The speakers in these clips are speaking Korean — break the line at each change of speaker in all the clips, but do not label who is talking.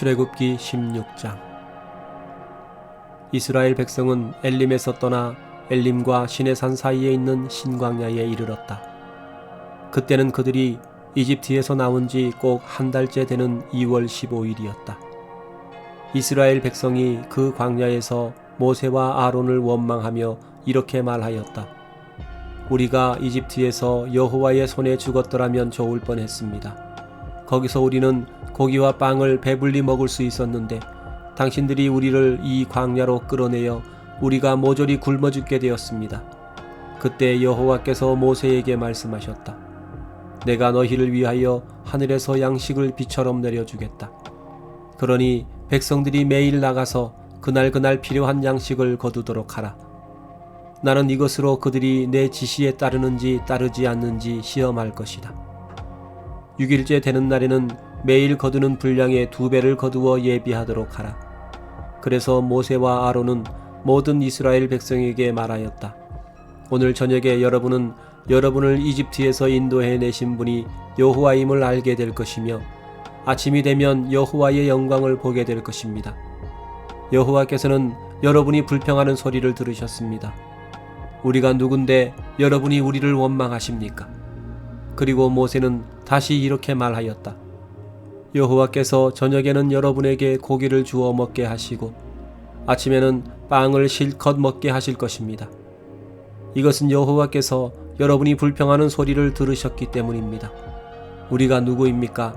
출애굽기 16장. 이스라엘 백성은 엘림에서 떠나 엘림과 시내산 사이에 있는 신광야에 이르렀다. 그때는 그들이 이집트에서 나온 지 꼭 한 달째 되는 2월 15일이었다. 이스라엘 백성이 그 광야에서 모세와 아론을 원망하며 이렇게 말하였다. 우리가 이집트에서 여호와의 손에 죽었더라면 좋을 뻔했습니다. 거기서 우리는 고기와 빵을 배불리 먹을 수 있었는데 당신들이 우리를 이 광야로 끌어내어 우리가 모조리 굶어 죽게 되었습니다. 그때 여호와께서 모세에게 말씀하셨다. 내가 너희를 위하여 하늘에서 양식을 비처럼 내려주겠다. 그러니 백성들이 매일 나가서 그날 필요한 양식을 거두도록 하라. 나는 이것으로 그들이 내 지시에 따르는지 따르지 않는지 시험할 것이다. 6일째 되는 날에는 매일 거두는 분량의 2배를 거두어 예비하도록 하라. 그래서 모세와 아론은 모든 이스라엘 백성에게 말하였다. 오늘 저녁에 여러분은 여러분을 이집트에서 인도해내신 분이 여호와임을 알게 될 것이며 아침이 되면 여호와의 영광을 보게 될 것입니다. 여호와께서는 여러분이 불평하는 소리를 들으셨습니다. 우리가 누군데 여러분이 우리를 원망하십니까? 그리고 모세는 다시 이렇게 말하였다. 여호와께서 저녁에는 여러분에게 고기를 주어 먹게 하시고 아침에는 빵을 실컷 먹게 하실 것입니다. 이것은 여호와께서 여러분이 불평하는 소리를 들으셨기 때문입니다. 우리가 누구입니까?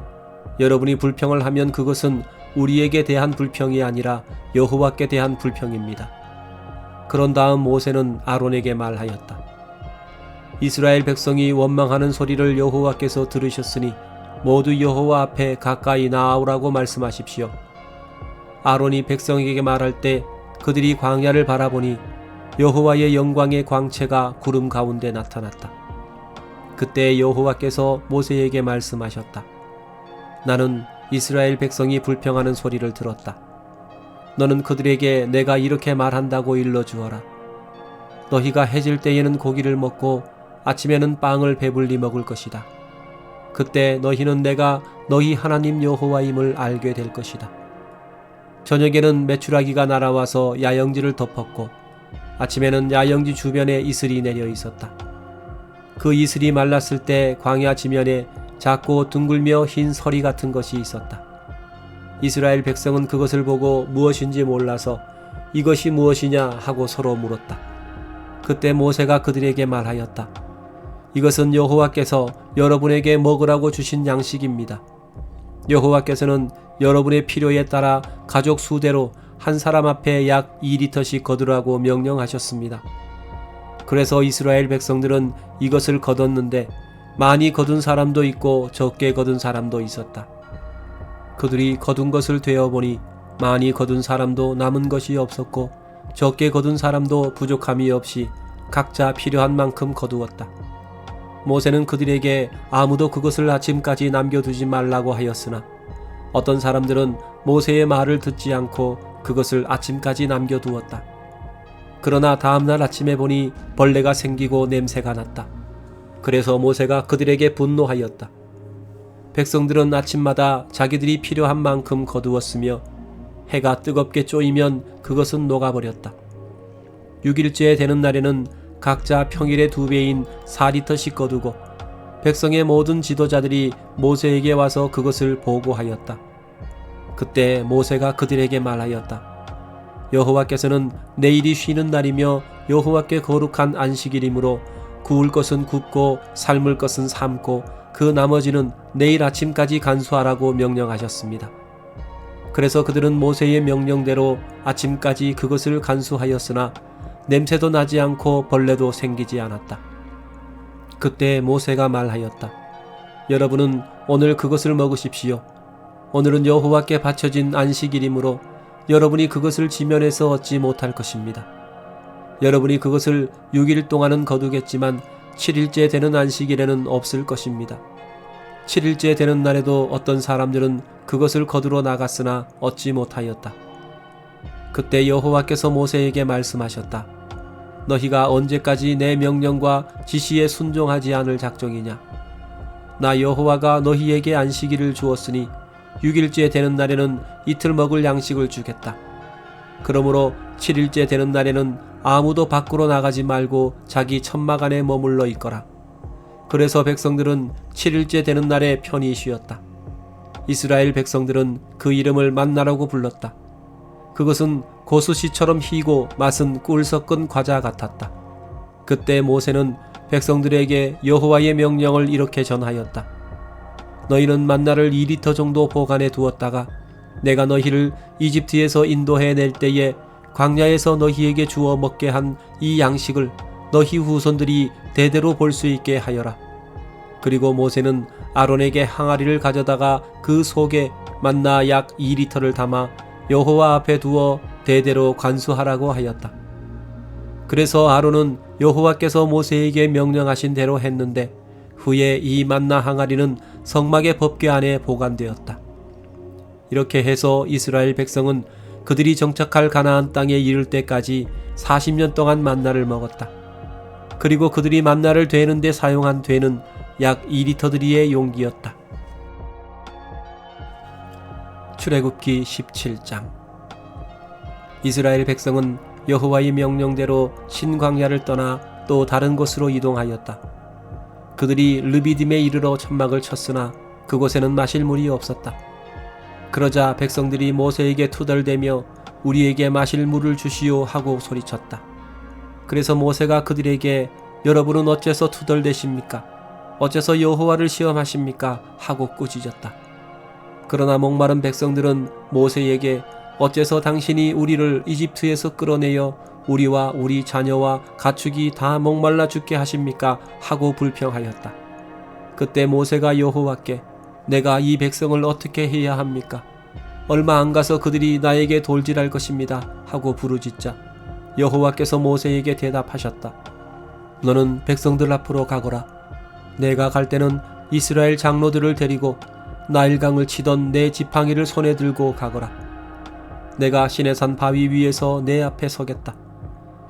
여러분이 불평을 하면 그것은 우리에게 대한 불평이 아니라 여호와께 대한 불평입니다. 그런 다음 모세는 아론에게 말하였다. 이스라엘 백성이 원망하는 소리를 여호와께서 들으셨으니 모두 여호와 앞에 가까이 나아오라고 말씀하십시오. 아론이 백성에게 말할 때 그들이 광야를 바라보니 여호와의 영광의 광채가 구름 가운데 나타났다. 그때 여호와께서 모세에게 말씀하셨다. 나는 이스라엘 백성이 불평하는 소리를 들었다. 너는 그들에게 내가 이렇게 말한다고 일러주어라. 너희가 해질 때에는 고기를 먹고 아침에는 빵을 배불리 먹을 것이다. 그때 너희는 내가 너희 하나님 여호와임을 알게 될 것이다. 저녁에는 메추라기가 날아와서 야영지를 덮었고 아침에는 야영지 주변에 이슬이 내려 있었다. 그 이슬이 말랐을 때 광야 지면에 작고 둥글며 흰 서리 같은 것이 있었다. 이스라엘 백성은 그것을 보고 무엇인지 몰라서 이것이 무엇이냐 하고 서로 물었다. 그때 모세가 그들에게 말하였다. 이것은 여호와께서 여러분에게 먹으라고 주신 양식입니다. 여호와께서는 여러분의 필요에 따라 가족 수대로 한 사람 앞에 약 2리터씩 거두라고 명령하셨습니다. 그래서 이스라엘 백성들은 이것을 거뒀는데 많이 거둔 사람도 있고 적게 거둔 사람도 있었다. 그들이 거둔 것을 되어보니 많이 거둔 사람도 남은 것이 없었고 적게 거둔 사람도 부족함이 없이 각자 필요한 만큼 거두었다. 모세는 그들에게 아무도 그것을 아침까지 남겨두지 말라고 하였으나 어떤 사람들은 모세의 말을 듣지 않고 그것을 아침까지 남겨두었다. 그러나 다음날 아침에 보니 벌레가 생기고 냄새가 났다. 그래서 모세가 그들에게 분노하였다. 백성들은 아침마다 자기들이 필요한 만큼 거두었으며 해가 뜨겁게 쪼이면 그것은 녹아버렸다. 6일째 되는 날에는 각자 평일의 2배인 4리터씩 거두고 백성의 모든 지도자들이 모세에게 와서 그것을 보고하였다. 그때 모세가 그들에게 말하였다. 여호와께서는 내일이 쉬는 날이며 여호와께 거룩한 안식일이므로 구울 것은 굽고 삶을 것은 삶고 그 나머지는 내일 아침까지 간수하라고 명령하셨습니다. 그래서 그들은 모세의 명령대로 아침까지 그것을 간수하였으나 냄새도 나지 않고 벌레도 생기지 않았다. 그때 모세가 말하였다. 여러분은 오늘 그것을 먹으십시오. 오늘은 여호와께 바쳐진 안식일이므로 여러분이 그것을 지면에서 얻지 못할 것입니다. 여러분이 그것을 6일 동안은 거두겠지만 7일째 되는 안식일에는 없을 것입니다. 7일째 되는 날에도 어떤 사람들은 그것을 거두러 나갔으나 얻지 못하였다. 그때 여호와께서 모세에게 말씀하셨다. 너희가 언제까지 내 명령과 지시에 순종하지 않을 작정이냐? 나 여호와가 너희에게 안식일을 주었으니 6일째 되는 날에는 이틀 먹을 양식을 주겠다. 그러므로 7일째 되는 날에는 아무도 밖으로 나가지 말고 자기 천막 안에 머물러 있거라. 그래서 백성들은 7일째 되는 날에 편히 쉬었다. 이스라엘 백성들은 그 이름을 만나라고 불렀다. 그것은 고수씨처럼 희고 맛은 꿀 섞은 과자 같았다. 그때 모세는 백성들에게 여호와의 명령을 이렇게 전하였다. 너희는 만나를 2리터 정도 보관해 두었다가 내가 너희를 이집트에서 인도해 낼 때에 광야에서 너희에게 주어 먹게 한 이 양식을 너희 후손들이 대대로 볼 수 있게 하여라. 그리고 모세는 아론에게 항아리를 가져다가 그 속에 만나 약 2리터를 담아 여호와 앞에 두어 대대로 관수하라고 하였다. 그래서 아론은 여호와께서 모세에게 명령하신 대로 했는데 후에 이 만나 항아리는 성막의 법궤 안에 보관되었다. 이렇게 해서 이스라엘 백성은 그들이 정착할 가나안 땅에 이를 때까지 40년 동안 만나를 먹었다. 그리고 그들이 만나를 되는데 사용한 되는 약 2리터들이의 용기였다. 출애굽기 17장. 이스라엘 백성은 여호와의 명령대로 신광야를 떠나 또 다른 곳으로 이동하였다. 그들이 르비딤에 이르러 천막을 쳤으나 그곳에는 마실 물이 없었다. 그러자 백성들이 모세에게 투덜대며 우리에게 마실 물을 주시오 하고 소리쳤다. 그래서 모세가 그들에게 여러분은 어째서 투덜대십니까? 어째서 여호와를 시험하십니까? 하고 꾸짖었다. 그러나 목마른 백성들은 모세에게 어째서 당신이 우리를 이집트에서 끌어내어 우리와 우리 자녀와 가축이 다 목말라 죽게 하십니까? 하고 불평하였다. 그때 모세가 여호와께 내가 이 백성을 어떻게 해야 합니까? 얼마 안 가서 그들이 나에게 돌질할 것입니다. 하고 부르짖자 여호와께서 모세에게 대답하셨다. 너는 백성들 앞으로 가거라. 내가 갈 때는 이스라엘 장로들을 데리고 나일강을 치던 내 지팡이를 손에 들고 가거라. 내가 시내산 바위 위에서 내 앞에 서겠다.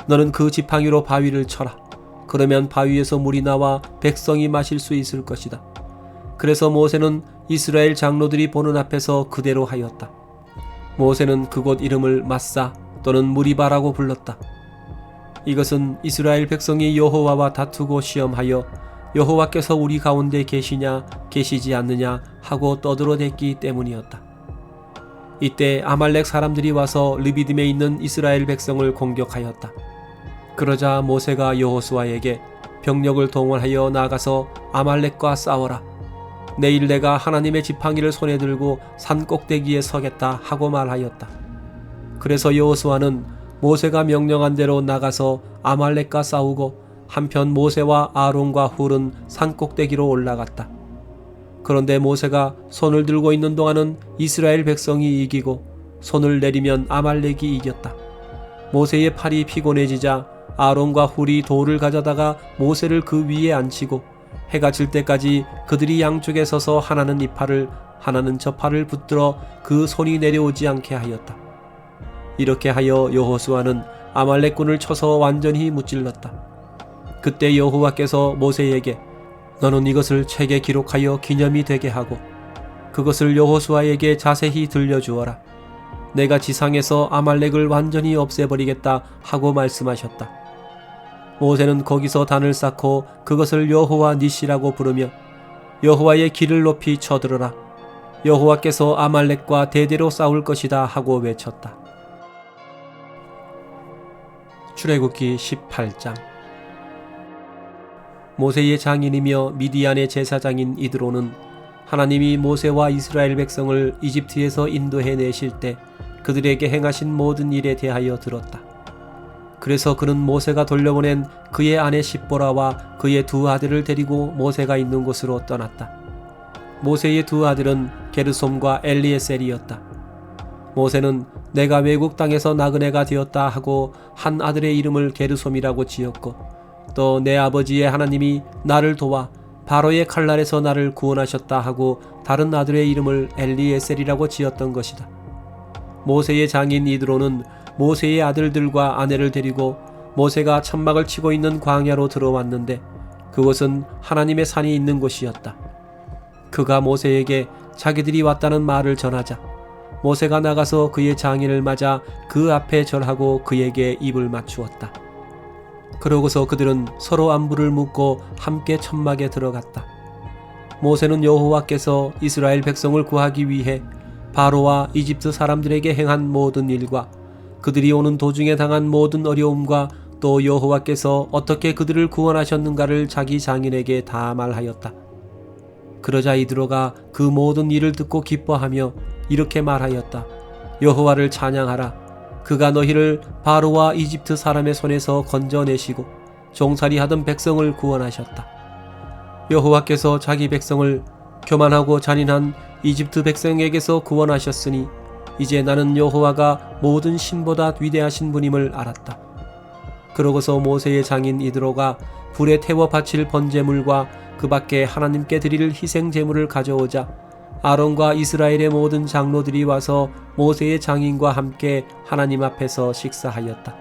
너는 그 지팡이로 바위를 쳐라. 그러면 바위에서 물이 나와 백성이 마실 수 있을 것이다. 그래서 모세는 이스라엘 장로들이 보는 앞에서 그대로 하였다. 모세는 그곳 이름을 마사 또는 무리바라고 불렀다. 이것은 이스라엘 백성이 여호와와 다투고 시험하여 여호와께서 우리 가운데 계시냐 계시지 않느냐 하고 떠들어댔기 때문이었다. 이때 아말렉 사람들이 와서 르비딤에 있는 이스라엘 백성을 공격하였다. 그러자 모세가 여호수아에게 병력을 동원하여 나가서 아말렉과 싸워라. 내일 내가 하나님의 지팡이를 손에 들고 산 꼭대기에 서겠다 하고 말하였다. 그래서 여호수아는 모세가 명령한 대로 나가서 아말렉과 싸우고 한편 모세와 아론과 훌은 산 꼭대기로 올라갔다. 그런데 모세가 손을 들고 있는 동안은 이스라엘 백성이 이기고 손을 내리면 아말렉이 이겼다. 모세의 팔이 피곤해지자 아론과 훌이 돌을 가져다가 모세를 그 위에 앉히고 해가 질 때까지 그들이 양쪽에 서서 하나는 이 팔을 하나는 저 팔을 붙들어 그 손이 내려오지 않게 하였다. 이렇게 하여 여호수아는 아말렉군을 쳐서 완전히 무찔렀다. 그때 여호와께서 모세에게 너는 이것을 책에 기록하여 기념이 되게 하고 그것을 여호수아에게 자세히 들려주어라. 내가 지상에서 아말렉을 완전히 없애버리겠다 하고 말씀하셨다. 모세는 거기서 단을 쌓고 그것을 여호와 니시라고 부르며 여호와의 길을 높이 쳐들어라. 여호와께서 아말렉과 대대로 싸울 것이다 하고 외쳤다. 출애굽기 18장. 모세의 장인이며 미디안의 제사장인 이드로는 하나님이 모세와 이스라엘 백성을 이집트에서 인도해 내실 때 그들에게 행하신 모든 일에 대하여 들었다. 그래서 그는 모세가 돌려보낸 그의 아내 십보라와 그의 두 아들을 데리고 모세가 있는 곳으로 떠났다. 모세의 두 아들은 게르솜과 엘리에셀이었다. 모세는 내가 외국 땅에서 나그네가 되었다 하고 한 아들의 이름을 게르솜이라고 지었고 또 내 아버지의 하나님이 나를 도와 바로의 칼날에서 나를 구원하셨다 하고 다른 아들의 이름을 엘리에셀이라고 지었던 것이다. 모세의 장인 이드로는 모세의 아들들과 아내를 데리고 모세가 천막을 치고 있는 광야로 들어왔는데 그곳은 하나님의 산이 있는 곳이었다. 그가 모세에게 자기들이 왔다는 말을 전하자 모세가 나가서 그의 장인을 맞아 그 앞에 절하고 그에게 입을 맞추었다. 그러고서 그들은 서로 안부를 묻고 함께 천막에 들어갔다. 모세는 여호와께서 이스라엘 백성을 구하기 위해 바로와 이집트 사람들에게 행한 모든 일과 그들이 오는 도중에 당한 모든 어려움과 또 여호와께서 어떻게 그들을 구원하셨는가를 자기 장인에게 다 말하였다. 그러자 이드로가 그 모든 일을 듣고 기뻐하며 이렇게 말하였다. 여호와를 찬양하라. 그가 너희를 바로와 이집트 사람의 손에서 건져내시고 종살이하던 백성을 구원하셨다. 여호와께서 자기 백성을 교만하고 잔인한 이집트 백성에게서 구원하셨으니 이제 나는 여호와가 모든 신보다 위대하신 분임을 알았다. 그러고서 모세의 장인 이드로가 불에 태워 바칠 번제물과 그 밖에 하나님께 드릴 희생 제물을 가져오자 아론과 이스라엘의 모든 장로들이 와서 모세의 장인과 함께 하나님 앞에서 식사하였다.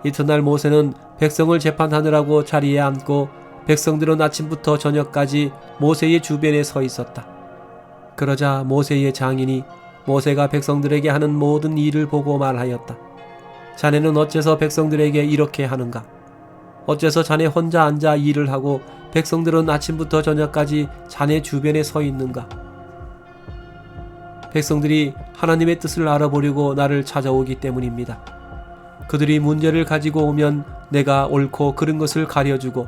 이튿날 모세는 백성을 재판하느라고 자리에 앉고 백성들은 아침부터 저녁까지 모세의 주변에 서 있었다. 그러자 모세의 장인이 모세가 백성들에게 하는 모든 일을 보고 말하였다. 자네는 어째서 백성들에게 이렇게 하는가? 어째서 자네 혼자 앉아 일을 하고 백성들은 아침부터 저녁까지 자네 주변에 서 있는가? 백성들이 하나님의 뜻을 알아보려고 나를 찾아오기 때문입니다. 그들이 문제를 가지고 오면 내가 옳고 그른 것을 가려주고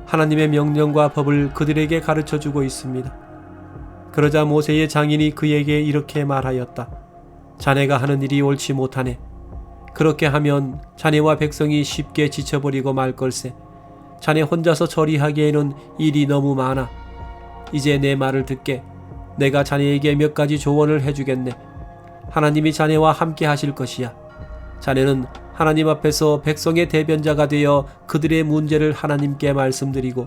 하나님의 명령과 법을 그들에게 가르쳐주고 있습니다. 그러자 모세의 장인이 그에게 이렇게 말하였다. 자네가 하는 일이 옳지 못하네. 그렇게 하면 자네와 백성이 쉽게 지쳐버리고 말 걸세. 자네 혼자서 처리하기에는 일이 너무 많아. 이제 내 말을 듣게. 내가 자네에게 몇 가지 조언을 해주겠네. 하나님이 자네와 함께 하실 것이야. 자네는 하나님 앞에서 백성의 대변자가 되어 그들의 문제를 하나님께 말씀드리고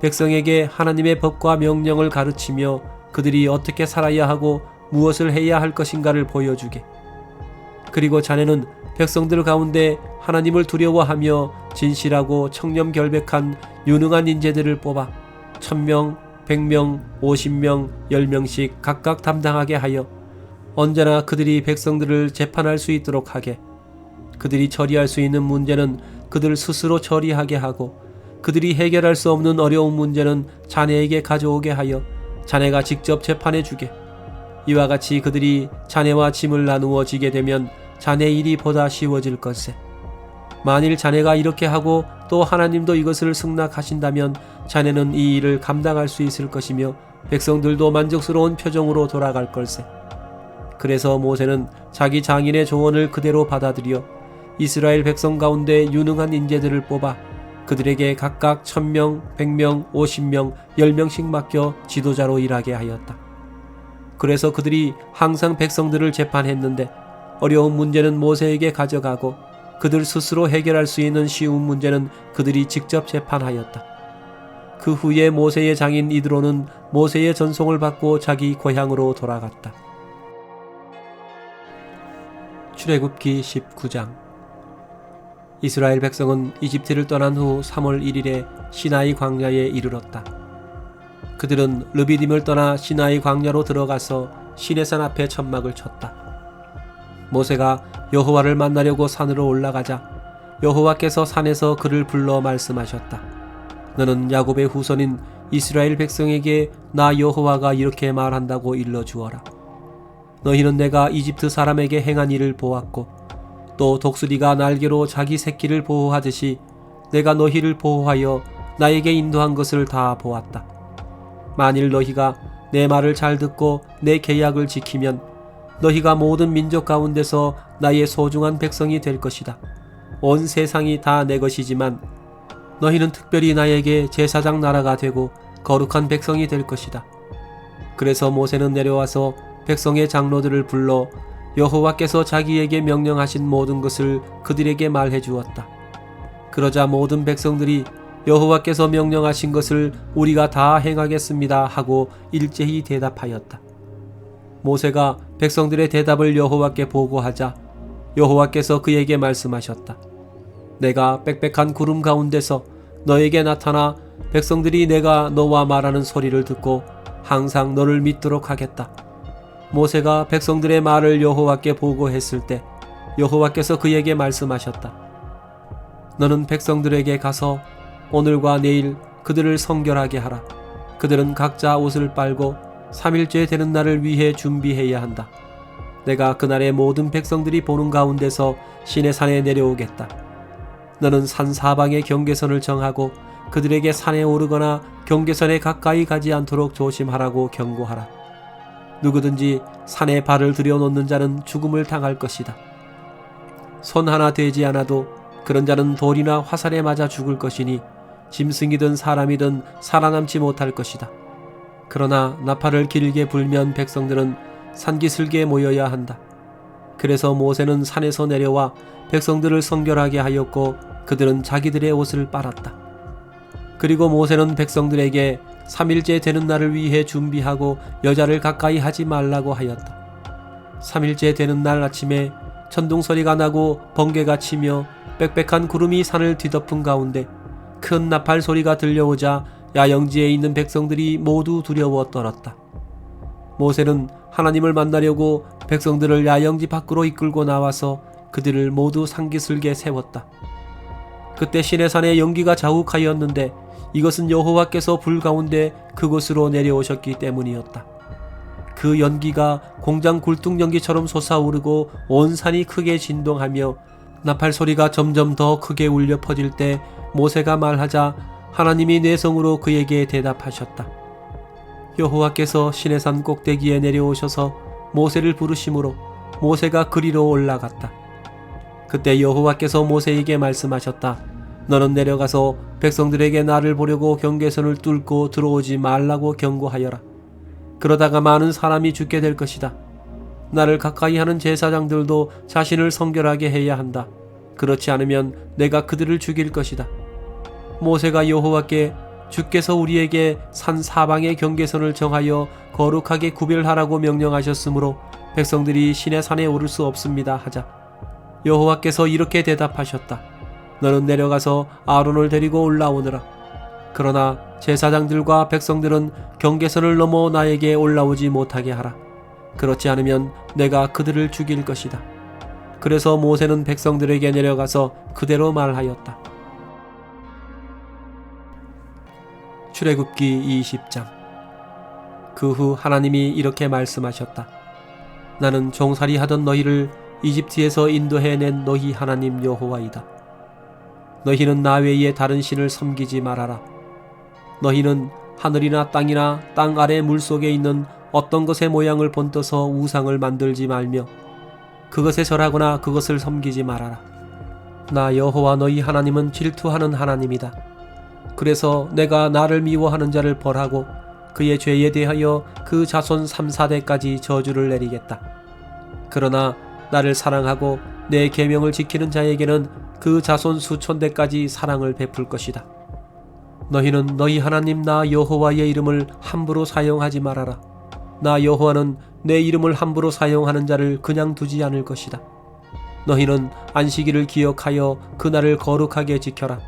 백성에게 하나님의 법과 명령을 가르치며 그들이 어떻게 살아야 하고 무엇을 해야 할 것인가를 보여주게. 그리고 자네는 백성들 가운데 하나님을 두려워하며 진실하고 청렴결백한 유능한 인재들을 뽑아 1000명, 100명, 50명, 10명씩 각각 담당하게 하여 언제나 그들이 백성들을 재판할 수 있도록 하게. 그들이 처리할 수 있는 문제는 그들 스스로 처리하게 하고 그들이 해결할 수 없는 어려운 문제는 자네에게 가져오게 하여 자네가 직접 재판해 주게. 이와 같이 그들이 자네와 짐을 나누어 지게 되면 자네 일이 보다 쉬워질 것세. 만일 자네가 이렇게 하고 또 하나님도 이것을 승낙하신다면 자네는 이 일을 감당할 수 있을 것이며 백성들도 만족스러운 표정으로 돌아갈 걸세. 그래서 모세는 자기 장인의 조언을 그대로 받아들여 이스라엘 백성 가운데 유능한 인재들을 뽑아 그들에게 각각 1000명, 100명, 50명, 10명씩 맡겨 지도자로 일하게 하였다. 그래서 그들이 항상 백성들을 재판했는데 어려운 문제는 모세에게 가져가고 그들 스스로 해결할 수 있는 쉬운 문제는 그들이 직접 재판하였다. 그 후에 모세의 장인 이드로는 모세의 전송을 받고 자기 고향으로 돌아갔다. 출애굽기 19장. 이스라엘 백성은 이집트를 떠난 후 3월 1일에 시나이 광야에 이르렀다. 그들은 르비딤을 떠나 시나이 광야로 들어가서 시내산 앞에 천막을 쳤다. 모세가 여호와를 만나려고 산으로 올라가자 여호와께서 산에서 그를 불러 말씀하셨다. 너는 야곱의 후손인 이스라엘 백성에게 나 여호와가 이렇게 말한다고 일러주어라. 너희는 내가 이집트 사람에게 행한 일을 보았고 또 독수리가 날개로 자기 새끼를 보호하듯이 내가 너희를 보호하여 나에게 인도한 것을 다 보았다. 만일 너희가 내 말을 잘 듣고 내 계약을 지키면 너희가 모든 민족 가운데서 나의 소중한 백성이 될 것이다. 온 세상이 다 내 것이지만 너희는 특별히 나에게 제사장 나라가 되고 거룩한 백성이 될 것이다. 그래서 모세는 내려와서 백성의 장로들을 불러 여호와께서 자기에게 명령하신 모든 것을 그들에게 말해 주었다. 그러자 모든 백성들이 여호와께서 명령하신 것을 우리가 다 행하겠습니다 하고 일제히 대답하였다. 모세가 백성들의 대답을 여호와께 보고하자 여호와께서 그에게 말씀하셨다. 내가 빽빽한 구름 가운데서 너에게 나타나 백성들이 내가 너와 말하는 소리를 듣고 항상 너를 믿도록 하겠다. 모세가 백성들의 말을 여호와께 보고했을 때 여호와께서 그에게 말씀하셨다. 너는 백성들에게 가서 오늘과 내일 그들을 성결하게 하라. 그들은 각자 옷을 빨고 3일째 되는 날을 위해 준비해야 한다. 내가 그날의 모든 백성들이 보는 가운데서 시내산에 내려오겠다. 너는 산 사방에 경계선을 정하고 그들에게 산에 오르거나 경계선에 가까이 가지 않도록 조심하라고 경고하라. 누구든지 산에 발을 들여놓는 자는 죽음을 당할 것이다. 손 하나 대지 않아도 그런 자는 돌이나 화살에 맞아 죽을 것이니 짐승이든 사람이든 살아남지 못할 것이다. 그러나 나팔을 길게 불면 백성들은 산기슭에 모여야 한다. 그래서 모세는 산에서 내려와 백성들을 성결하게 하였고 그들은 자기들의 옷을 빨았다. 그리고 모세는 백성들에게 3일째 되는 날을 위해 준비하고 여자를 가까이 하지 말라고 하였다. 3일째 되는 날 아침에 천둥소리가 나고 번개가 치며 빽빽한 구름이 산을 뒤덮은 가운데 큰 나팔 소리가 들려오자 야영지에 있는 백성들이 모두 두려워 떨었다. 모세는 하나님을 만나려고 백성들을 야영지 밖으로 이끌고 나와서 그들을 모두 산기슭에 세웠다. 그때 시내산에 연기가 자욱하였는데 이것은 여호와께서 불 가운데 그곳으로 내려오셨기 때문이었다. 그 연기가 공장 굴뚝 연기처럼 솟아오르고 온 산이 크게 진동하며 나팔 소리가 점점 더 크게 울려 퍼질 때 모세가 말하자 하나님이 내성으로 그에게 대답하셨다. 여호와께서 시내산 꼭대기에 내려오셔서 모세를 부르심으로 모세가 그리로 올라갔다. 그때 여호와께서 모세에게 말씀하셨다. 너는 내려가서 백성들에게 나를 보려고 경계선을 뚫고 들어오지 말라고 경고하여라. 그러다가 많은 사람이 죽게 될 것이다. 나를 가까이 하는 제사장들도 자신을 성결하게 해야 한다. 그렇지 않으면 내가 그들을 죽일 것이다. 모세가 여호와께 주께서 우리에게 산 사방의 경계선을 정하여 거룩하게 구별하라고 명령하셨으므로 백성들이 시내산에 오를 수 없습니다 하자 여호와께서 이렇게 대답하셨다. 너는 내려가서 아론을 데리고 올라오느라. 그러나 제사장들과 백성들은 경계선을 넘어 나에게 올라오지 못하게 하라. 그렇지 않으면 내가 그들을 죽일 것이다. 그래서 모세는 백성들에게 내려가서 그대로 말하였다. 출애굽기 20장. 그 후 하나님이 이렇게 말씀하셨다. 나는 종살이 하던 너희를 이집트에서 인도해낸 너희 하나님 여호와이다. 너희는 나 외에 다른 신을 섬기지 말아라. 너희는 하늘이나 땅이나 땅 아래 물속에 있는 어떤 것의 모양을 본떠서 우상을 만들지 말며 그것에 절하거나 그것을 섬기지 말아라. 나 여호와 너희 하나님은 질투하는 하나님이다. 그래서 내가 나를 미워하는 자를 벌하고 그의 죄에 대하여 그 자손 3, 4대까지 저주를 내리겠다. 그러나 나를 사랑하고 내 계명을 지키는 자에게는 그 자손 수천 대까지 사랑을 베풀 것이다. 너희는 너희 하나님 나 여호와의 이름을 함부로 사용하지 말아라. 나 여호와는 내 이름을 함부로 사용하는 자를 그냥 두지 않을 것이다. 너희는 안식일을 기억하여 그날을 거룩하게 지켜라.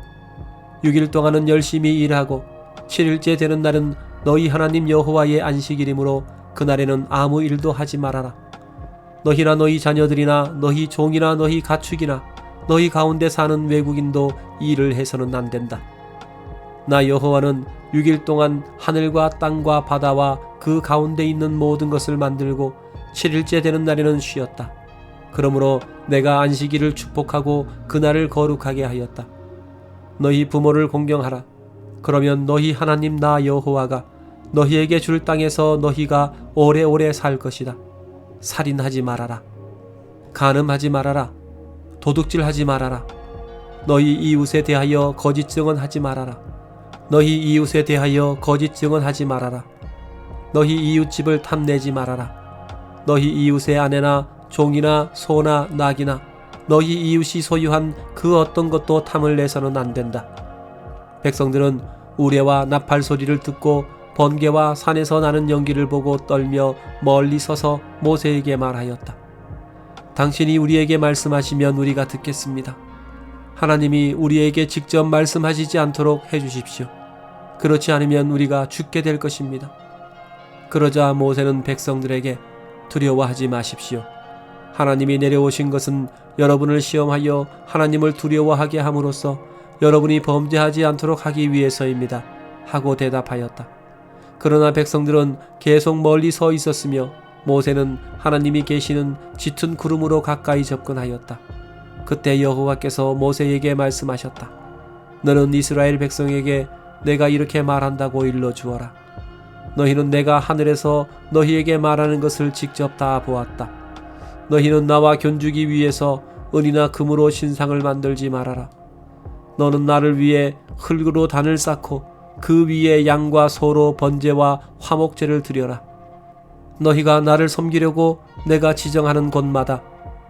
6일 동안은 열심히 일하고 7일째 되는 날은 너희 하나님 여호와의 안식일이므로 그날에는 아무 일도 하지 말아라. 너희나 너희 자녀들이나 너희 종이나 너희 가축이나 너희 가운데 사는 외국인도 일을 해서는 안 된다. 나 여호와는 6일 동안 하늘과 땅과 바다와 그 가운데 있는 모든 것을 만들고 7일째 되는 날에는 쉬었다. 그러므로 내가 안식일을 축복하고 그날을 거룩하게 하였다. 너희 부모를 공경하라. 그러면 너희 하나님 나 여호와가 너희에게 줄 땅에서 너희가 오래오래 살 것이다. 살인하지 말아라. 간음하지 말아라. 도둑질하지 말아라. 너희 이웃에 대하여 거짓 증언하지 말아라. 너희 이웃에 대하여 거짓 증언하지 말아라. 너희 이웃 집을 탐내지 말아라. 너희 이웃의 아내나 종이나 소나 낙이나 너희 이웃이 소유한 그 어떤 것도 탐을 내서는 안 된다. 백성들은 우레와 나팔 소리를 듣고 번개와 산에서 나는 연기를 보고 떨며 멀리 서서 모세에게 말하였다. 당신이 우리에게 말씀하시면 우리가 듣겠습니다. 하나님이 우리에게 직접 말씀하시지 않도록 해주십시오. 그렇지 않으면 우리가 죽게 될 것입니다. 그러자 모세는 백성들에게 두려워하지 마십시오. 하나님이 내려오신 것은 여러분을 시험하여 하나님을 두려워하게 함으로써 여러분이 범죄하지 않도록 하기 위해서입니다. 하고 대답하였다. 그러나 백성들은 계속 멀리 서 있었으며 모세는 하나님이 계시는 짙은 구름으로 가까이 접근하였다. 그때 여호와께서 모세에게 말씀하셨다. 너는 이스라엘 백성에게 내가 이렇게 말한다고 일러주어라. 너희는 내가 하늘에서 너희에게 말하는 것을 직접 다 보았다. 너희는 나와 견주기 위해서 은이나 금으로 신상을 만들지 말아라. 너는 나를 위해 흙으로 단을 쌓고 그 위에 양과 소로 번제와 화목제를 드려라. 너희가 나를 섬기려고 내가 지정하는 곳마다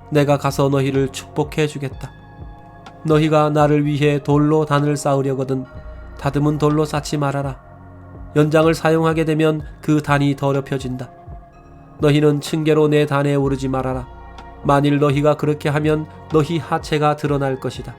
내가 가서 너희를 축복해 주겠다. 너희가 나를 위해 돌로 단을 쌓으려거든 다듬은 돌로 쌓지 말아라. 연장을 사용하게 되면 그 단이 더럽혀진다. 너희는 층계로 내 단에 오르지 말아라. 만일 너희가 그렇게 하면 너희 하체가 드러날 것이다.